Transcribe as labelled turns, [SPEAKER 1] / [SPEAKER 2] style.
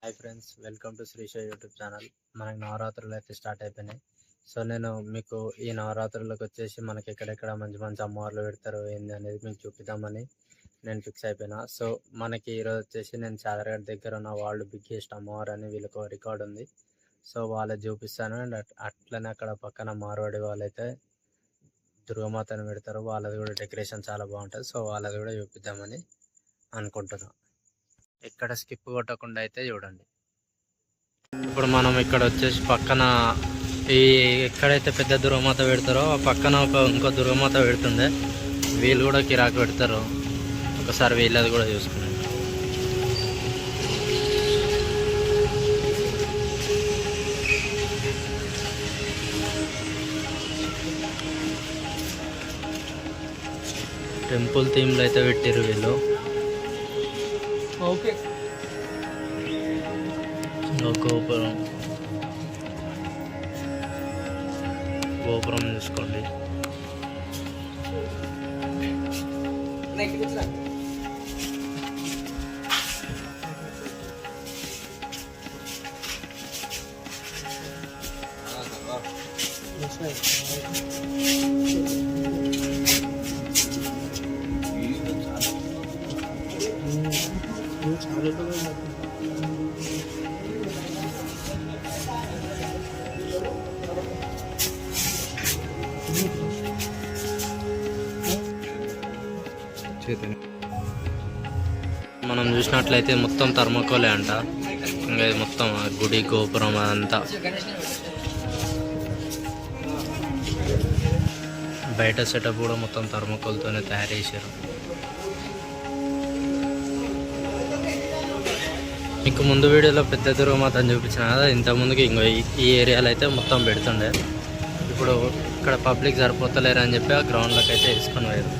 [SPEAKER 1] Hi friends, welcome to Srisha YouTube channel. మనకి నవరాత్రులు అయితే స్టార్ట్ అయిపోయినాయి. సో నేను మీకు ఈ నవరాత్రులకు వచ్చేసి మనకి ఎక్కడెక్కడ మంచి మంచి అమ్మవార్లు పెడతారు ఏంది అనేది మీకు చూపిద్దామని నేను ఫిక్స్ అయిపోయినా. సో మనకి ఈరోజు వచ్చేసి నేను చాదరగడ్డ దగ్గర ఉన్న వాళ్ళు బిగ్గెస్ట్ అమ్మవారు అని వీళ్ళకు రికార్డు ఉంది. సో వాళ్ళది చూపిస్తాను. అండ్ అట్లనే అక్కడ పక్కన మార్వాడి వాళ్ళైతే దుర్గమాతను పెడతారు. వాళ్ళది కూడా డెకరేషన్ చాలా బాగుంటుంది. సో వాళ్ళది కూడా చూపిద్దామని అనుకుంటున్నాను. ఎక్కడ స్కిప్ కొట్టకుండా అయితే చూడండి. ఇప్పుడు మనం ఇక్కడ వచ్చేసి పక్కన ఈ ఎక్కడైతే పెద్ద దుర్గమాత పెడతారో ఆ పక్కన ఇంకో దుర్గమాత పెడుతుండే. వీళ్ళు కూడా కిరాకు పెడతారు. ఒకసారి వీళ్ళది కూడా చూసుకున్నాం. టెంపుల్ థీమ్లు అయితే పెట్టారు వీళ్ళు. ఓకే, గోపురం చూసుకోండి. మనం చూసినట్లయితే మొత్తం థర్మకోలే అంట. ఇంకా మొత్తం గుడి గోపురం అదంతా బయట సెటప్ కూడా మొత్తం థర్మకోల్తోనే తయారు చేశారు. మీకు ముందు వీడియోలో పెద్ద దుర్గమాత అని చూపించిన కదా, ఇంతకుముందుకి ఇంకో ఈ ఏరియాలో అయితే మొత్తం పెడుతుండే. ఇప్పుడు ఇక్కడ పబ్లిక్ సరిపోతలేరు అని చెప్పి ఆ గ్రౌండ్లోకి అయితే వేసుకొని పోయారు.